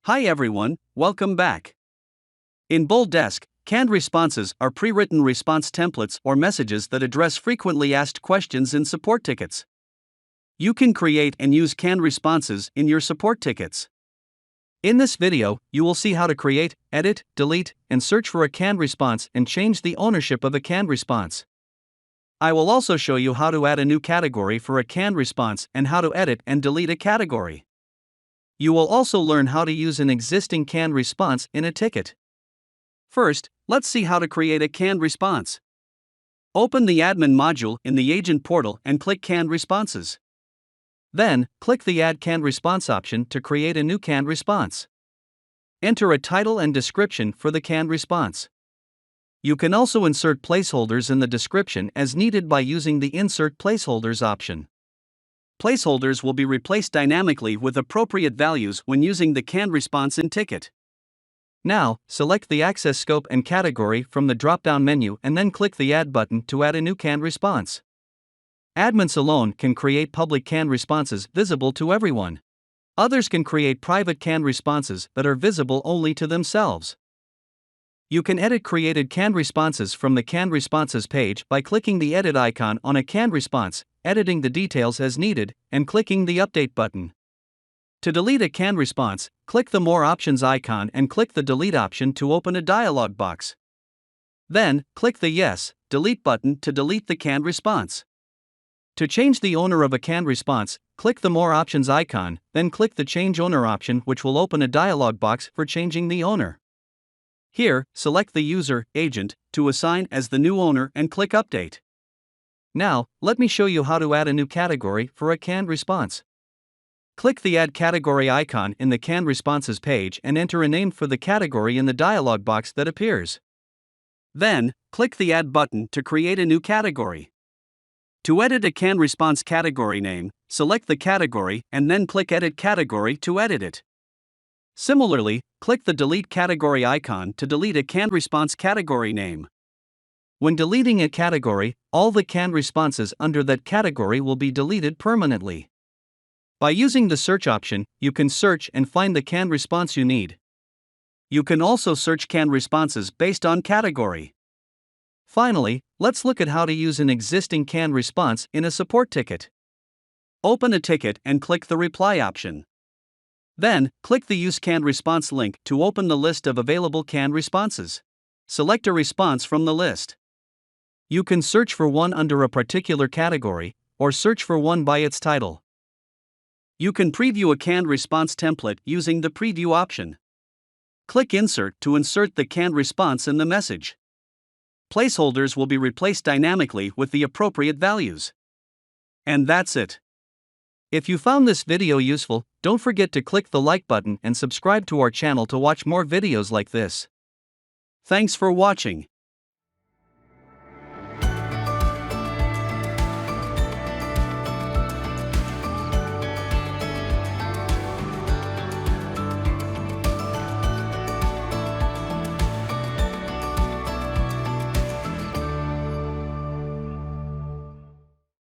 Hi everyone, welcome back. In BoldDesk, canned responses are pre-written response templates or messages that address frequently asked questions in support tickets. You can create and use canned responses in your support tickets. In this video, you will see how to create, edit, delete, and search for a canned response and change the ownership of a canned response. I will also show you how to add a new category for a canned response and how to edit and delete a category. You will also learn how to use an existing canned response in a ticket. First, let's see how to create a canned response. Open the admin module in the agent portal and click Canned Responses. Then, click the Add Canned Response option to create a new canned response. Enter a title and description for the canned response. You can also insert placeholders in the description as needed by using the Insert Placeholders option. Placeholders will be replaced dynamically with appropriate values when using the canned response in ticket. Now, select the access scope and category from the drop-down menu and then click the Add button to add a new canned response. Admins alone can create public canned responses visible to everyone. Others can create private canned responses that are visible only to themselves. You can edit created canned responses from the Canned Responses page by clicking the Edit icon on a canned response, editing the details as needed, and clicking the Update button. To delete a canned response, click the More Options icon and click the Delete option to open a dialog box. Then, click the Yes, Delete button to delete the canned response. To change the owner of a canned response, click the More Options icon, then click the Change Owner option, which will open a dialog box for changing the owner. Here, select the user, agent, to assign as the new owner and click Update. Now, let me show you how to add a new category for a canned response. Click the Add Category icon in the Canned Responses page and enter a name for the category in the dialog box that appears. Then, click the Add button to create a new category. To edit a canned response category name, select the category and then click Edit Category to edit it. Similarly, click the Delete Category icon to delete a canned response category name. When deleting a category, all the canned responses under that category will be deleted permanently. By using the Search option, you can search and find the canned response you need. You can also search canned responses based on category. Finally, let's look at how to use an existing canned response in a support ticket. Open a ticket and click the Reply option. Then, click the Use Canned Response link to open the list of available canned responses. Select a response from the list. You can search for one under a particular category, or search for one by its title. You can preview a canned response template using the Preview option. Click Insert to insert the canned response in the message. Placeholders will be replaced dynamically with the appropriate values. And that's it. If you found this video useful, don't forget to click the like button and subscribe to our channel to watch more videos like this. Thanks for watching.